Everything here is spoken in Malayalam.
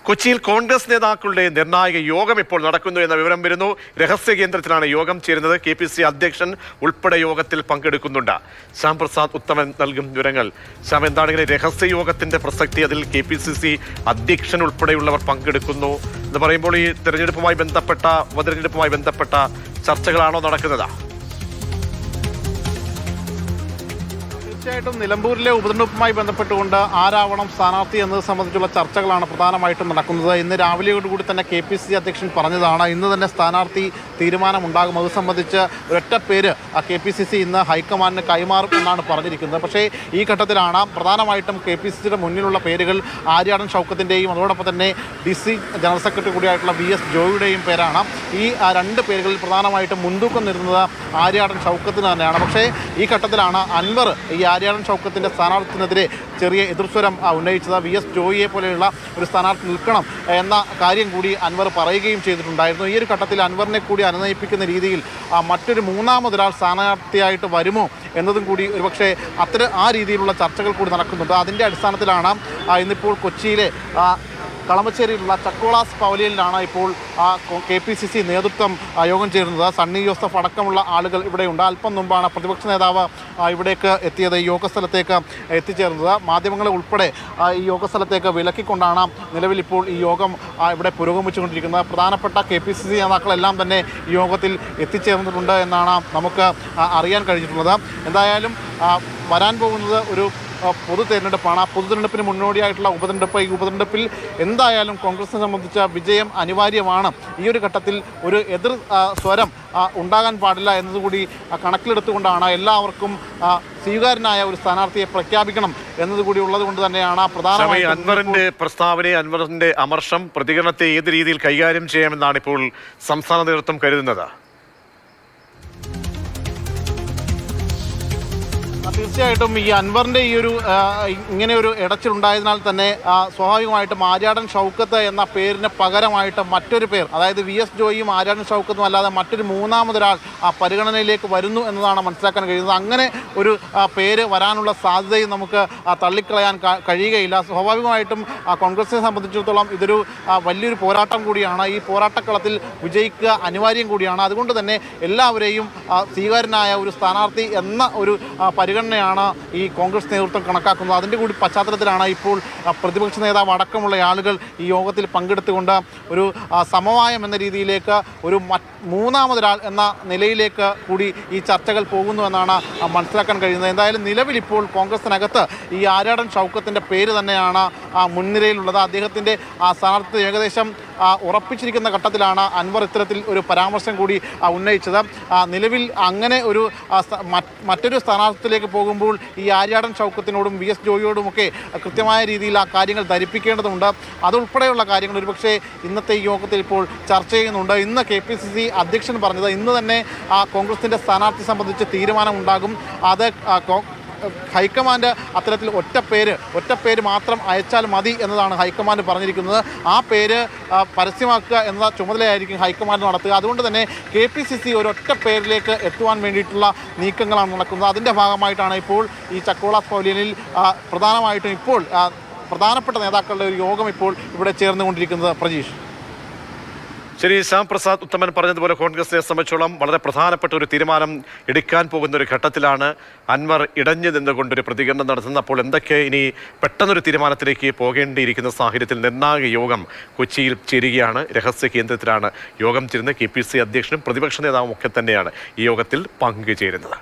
കൊച്ചിയിൽ കോൺഗ്രസ് നേതാക്കളുടെ നിർണായക യോഗം ഇപ്പോൾ നടക്കുന്നു എന്ന വിവരം വരുന്നു. രഹസ്യ കേന്ദ്രത്തിലാണ് യോഗം ചേരുന്നത്. KPCC അധ്യക്ഷൻ ഉൾപ്പെടെ യോഗത്തിൽ പങ്കെടുക്കുന്നുണ്ട്. ശ്യാം പ്രസാദ് ഉത്തമൻ നൽകും വിവരങ്ങൾ. ശ്യാം, എന്താണെങ്കിലും രഹസ്യ യോഗത്തിന്റെ പ്രസക്തി, അതിൽ KPCC അധ്യക്ഷൻ ഉൾപ്പെടെയുള്ളവർ പങ്കെടുക്കുന്നു എന്ന് പറയുമ്പോൾ ഈ ഉപതെരഞ്ഞെടുപ്പുമായി ബന്ധപ്പെട്ട ചർച്ചകളാണോ നടക്കുന്നത്? തീർച്ചയായിട്ടും നിലമ്പൂരിലെ ഉപതെരഞ്ഞെടുപ്പുമായി ബന്ധപ്പെട്ടുകൊണ്ട് ആരാവണം സ്ഥാനാർത്ഥി എന്നത് സംബന്ധിച്ചുള്ള ചർച്ചകളാണ് പ്രധാനമായിട്ടും നടക്കുന്നത്. ഇന്ന് രാവിലെയോടുകൂടി തന്നെ KPCC അധ്യക്ഷൻ പറഞ്ഞതാണ് ഇന്ന് തന്നെ സ്ഥാനാർത്ഥി തീരുമാനമുണ്ടാകും. അത് സംബന്ധിച്ച് ഒരൊറ്റ പേര് KPCC ഇന്ന് ഹൈക്കമാൻഡിന് കൈമാറും എന്നാണ് പറഞ്ഞിരിക്കുന്നത്. പക്ഷേ ഈ ഘട്ടത്തിലാണ് പ്രധാനമായിട്ടും KPCCയുടെ മുന്നിലുള്ള പേരുകൾ ആര്യാടൻ ഷൗക്കത്തിൻ്റെയും അതോടൊപ്പം തന്നെ DC ജനറൽ സെക്രട്ടറി കൂടിയായിട്ടുള്ള VS ജോയിയുടെയും പേരാണ്. ഈ രണ്ട് പേരുകളിൽ പ്രധാനമായിട്ടും മുൻതൂക്കം നിരുന്നത് ആര്യാടൻ ഷൗക്കത്തിന് തന്നെയാണ്. പക്ഷേ ഈ ഘട്ടത്തിലാണ് അൻവർ ഈ ആര്യാടൻ ഷൗക്കത്തിൻ്റെ സ്ഥാനാർത്ഥിനെതിരെ ചെറിയ എതിർസ്വരം ഉന്നയിച്ചത്. VS ജോയിയെ പോലെയുള്ള ഒരു സ്ഥാനാർത്ഥി നിൽക്കണം എന്ന കാര്യം കൂടി അൻവർ പറയുകയും ചെയ്തിട്ടുണ്ടായിരുന്നു. ഈ ഒരു ഘട്ടത്തിൽ അൻവറിനെ കൂടി അനുനയിപ്പിക്കുന്ന രീതിയിൽ മറ്റൊരു മൂന്നാമതൊരാൾ സ്ഥാനാർത്ഥിയായിട്ട് വരുമോ എന്നതും കൂടി ഒരുപക്ഷെ ആ രീതിയിലുള്ള ചർച്ചകൾ കൂടി നടക്കുന്നുണ്ട്. അതിൻ്റെ അടിസ്ഥാനത്തിലാണ് ഇന്നിപ്പോൾ കൊച്ചിയിലെ കളമശ്ശേരിയിലുള്ള ചക്കോളാസ് പവലിയനിലാണ് ഇപ്പോൾ KPCC നേതൃത്വം യോഗം ചേരുന്നത്. സണ്ണി ജോസഫ് അടക്കമുള്ള ആളുകൾ ഇവിടെയുണ്ട്. അല്പം മുമ്പാണ് പ്രതിപക്ഷ നേതാവ് ഇവിടേക്ക് എത്തിയത്, ഈ യോഗസ്ഥലത്തേക്ക് എത്തിച്ചേർന്നത്. മാധ്യമങ്ങളെ ഉൾപ്പെടെ ഈ യോഗസ്ഥലത്തേക്ക് വിലക്കിക്കൊണ്ടാണ് നിലവിൽ ഇപ്പോൾ ഈ യോഗം ഇവിടെ പുരോഗമിച്ചുകൊണ്ടിരിക്കുന്നത്. പ്രധാനപ്പെട്ട KPCC നേതാക്കളെല്ലാം തന്നെ ഈ യോഗത്തിൽ എത്തിച്ചേർന്നിട്ടുണ്ട് എന്നാണ് നമുക്ക് അറിയാൻ കഴിഞ്ഞിട്ടുള്ളത്. എന്തായാലും വരാൻ പോകുന്നത് ഒരു പൊതു തെരഞ്ഞെടുപ്പാണ്. ആ പൊതു തെരഞ്ഞെടുപ്പിന് മുന്നോടിയായിട്ടുള്ള ഉപതെരഞ്ഞെടുപ്പ്. ഈ ഉപതെരഞ്ഞെടുപ്പിൽ എന്തായാലും കോൺഗ്രസിനെ സംബന്ധിച്ച വിജയം അനിവാര്യമാണ്. ഈ ഒരു ഘട്ടത്തിൽ ഒരു എതിർ സ്വരം ഉണ്ടാകാൻ പാടില്ല എന്നതുകൂടി കണക്കിലെടുത്തുകൊണ്ടാണ് എല്ലാവർക്കും സ്വീകാര്യനായ ഒരു സ്ഥാനാർത്ഥിയെ പ്രഖ്യാപിക്കണം എന്നതുകൂടി ഉള്ളത് കൊണ്ട് തന്നെയാണ് പ്രധാനമായും അൻവറിന്റെ പ്രസ്താവനയെ, അൻവറിന്റെ അമർഷം, പ്രതികരണത്തെ ഏത് രീതിയിൽ കൈകാര്യം ചെയ്യാമെന്നാണ് ഇപ്പോൾ സംസ്ഥാന നേതൃത്വം കരുതുന്നത്? തീർച്ചയായിട്ടും ഈ അൻവറിൻ്റെ ഈ ഒരു ഇങ്ങനെ ഒരു ഇടച്ചിലുണ്ടായതിനാൽ തന്നെ സ്വാഭാവികമായിട്ടും ആര്യാടൻ ഷൗക്കത്ത് എന്ന പേരിന് പകരമായിട്ട് മറ്റൊരു പേർ, അതായത് VS ജോയിയും ആര്യാടൻ ഷൗക്കത്തും അല്ലാതെ മറ്റൊരു മൂന്നാമതൊരാൾ പരിഗണനയിലേക്ക് വരുന്നു എന്നതാണ് മനസ്സിലാക്കാൻ കഴിയുന്നത്. അങ്ങനെ ഒരു പേര് വരാനുള്ള സാധ്യതയും നമുക്ക് തള്ളിക്കളയാൻ കഴിയുകയില്ല. സ്വാഭാവികമായിട്ടും കോൺഗ്രസിനെ സംബന്ധിച്ചിടത്തോളം ഇതൊരു വലിയൊരു പോരാട്ടം കൂടിയാണ്. ഈ പോരാട്ടക്കളത്തിൽ വിജയിക്കുക അനിവാര്യം കൂടിയാണ്. അതുകൊണ്ട് തന്നെ എല്ലാവരെയും സ്വീകാര്യനായ ഒരു സ്ഥാനാർത്ഥി എന്ന ഒരു പരിഗണനയാണ് ഈ കോൺഗ്രസ് നേതൃത്വം കണക്കാക്കുന്നത്. അതിൻ്റെ കൂടി പശ്ചാത്തലത്തിലാണ് ഇപ്പോൾ പ്രതിപക്ഷ നേതാവ് അടക്കമുള്ള ആളുകൾ ഈ യോഗത്തിൽ പങ്കെടുത്തുകൊണ്ട് ഒരു സമവായം എന്ന രീതിയിലേക്ക് ഒരു മൂന്നാമതൊരാൾ എന്ന നിലയിലേക്ക് കൂടി ഈ ചർച്ചകൾ പോകുന്നു എന്നാണ് മനസ്സിലാക്കാൻ കഴിയുന്നത്. എന്തായാലും നിലവിൽ ഇപ്പോൾ കോൺഗ്രസിനകത്ത് ഈ ആര്യാടൻ ഷൗക്കത്തിൻ്റെ പേര് തന്നെയാണ് മുൻനിരയിലുള്ളത്. അദ്ദേഹത്തിൻ്റെ സ്ഥാനാർത്ഥി ഏകദേശം ഉറപ്പിച്ചിരിക്കുന്ന ഘട്ടത്തിലാണ് അൻവർ ഇത്തരത്തിൽ ഒരു പരാമർശം കൂടി ഉന്നയിച്ചത്. നിലവിൽ അങ്ങനെ ഒരു മറ്റൊരു സ്ഥാനാർത്ഥിയിലേക്ക് പോകുമ്പോൾ ഈ ആര്യാടൻ ഷൗക്കത്തിനോടും VS ജോയിയോടുമൊക്കെ കൃത്യമായ രീതിയിൽ ആ കാര്യങ്ങൾ ധരിപ്പിക്കേണ്ടതുണ്ട്. അതുൾപ്പെടെയുള്ള കാര്യങ്ങൾ ഒരുപക്ഷെ ഇന്നത്തെ ഈ യോഗത്തിൽ ഇപ്പോൾ ചർച്ച ചെയ്യുന്നുണ്ട്. ഇന്ന് KPCC അധ്യക്ഷൻ പറഞ്ഞത് ഇന്ന് തന്നെ കോൺഗ്രസിൻ്റെ സ്ഥാനാർത്ഥി സംബന്ധിച്ച് തീരുമാനമുണ്ടാകും. അത് ഹൈക്കമാൻഡ് അത്തരത്തിൽ ഒറ്റ പേര് മാത്രം അയച്ചാൽ മതി എന്നതാണ് ഹൈക്കമാൻഡ് പറഞ്ഞിരിക്കുന്നത്. ആ പേര് പരസ്യമാക്കുക എന്ന ചുമതലയായിരിക്കും ഹൈക്കമാൻഡ് നടത്തുക. അതുകൊണ്ട് തന്നെ KPCC ഒരൊറ്റ പേരിലേക്ക് എത്തുവാൻ വേണ്ടിയിട്ടുള്ള നീക്കങ്ങളാണ് നടക്കുന്നത്. അതിൻ്റെ ഭാഗമായിട്ടാണ് ഇപ്പോൾ ഈ ചക്കോളാസ് പവലിയനിൽ പ്രധാനമായിട്ടും ഇപ്പോൾ പ്രധാനപ്പെട്ട നേതാക്കളുടെ ഒരു യോഗം ഇപ്പോൾ ഇവിടെ ചേർന്നുകൊണ്ടിരിക്കുന്നത്. പ്രജീഷ്. ശരി, ശ്യാം പ്രസാദ് ഉത്തമൻ പറഞ്ഞതുപോലെ കോൺഗ്രസിനെ സംബന്ധിച്ചോളം വളരെ പ്രധാനപ്പെട്ട ഒരു തീരുമാനം എടുക്കാൻ പോകുന്ന ഒരു ഘട്ടത്തിലാണ് അൻവർ ഇടഞ്ഞു നിന്നുകൊണ്ടൊരു പ്രതികരണം നടത്തുന്നത്. അപ്പോൾ എന്തൊക്കെ ഇനി പെട്ടെന്നൊരു തീരുമാനത്തിലേക്ക് പോകേണ്ടിയിരിക്കുന്ന സാഹചര്യത്തിൽ നിർണായക യോഗം കൊച്ചിയിൽ ചേരുകയാണ്. രഹസ്യ കേന്ദ്രത്തിലാണ് യോഗം ചേരുന്നത്. KPCC അധ്യക്ഷനും പ്രതിപക്ഷ നേതാവും ഒക്കെ തന്നെയാണ് ഈ യോഗത്തിൽ പങ്കുചേരുന്നത്.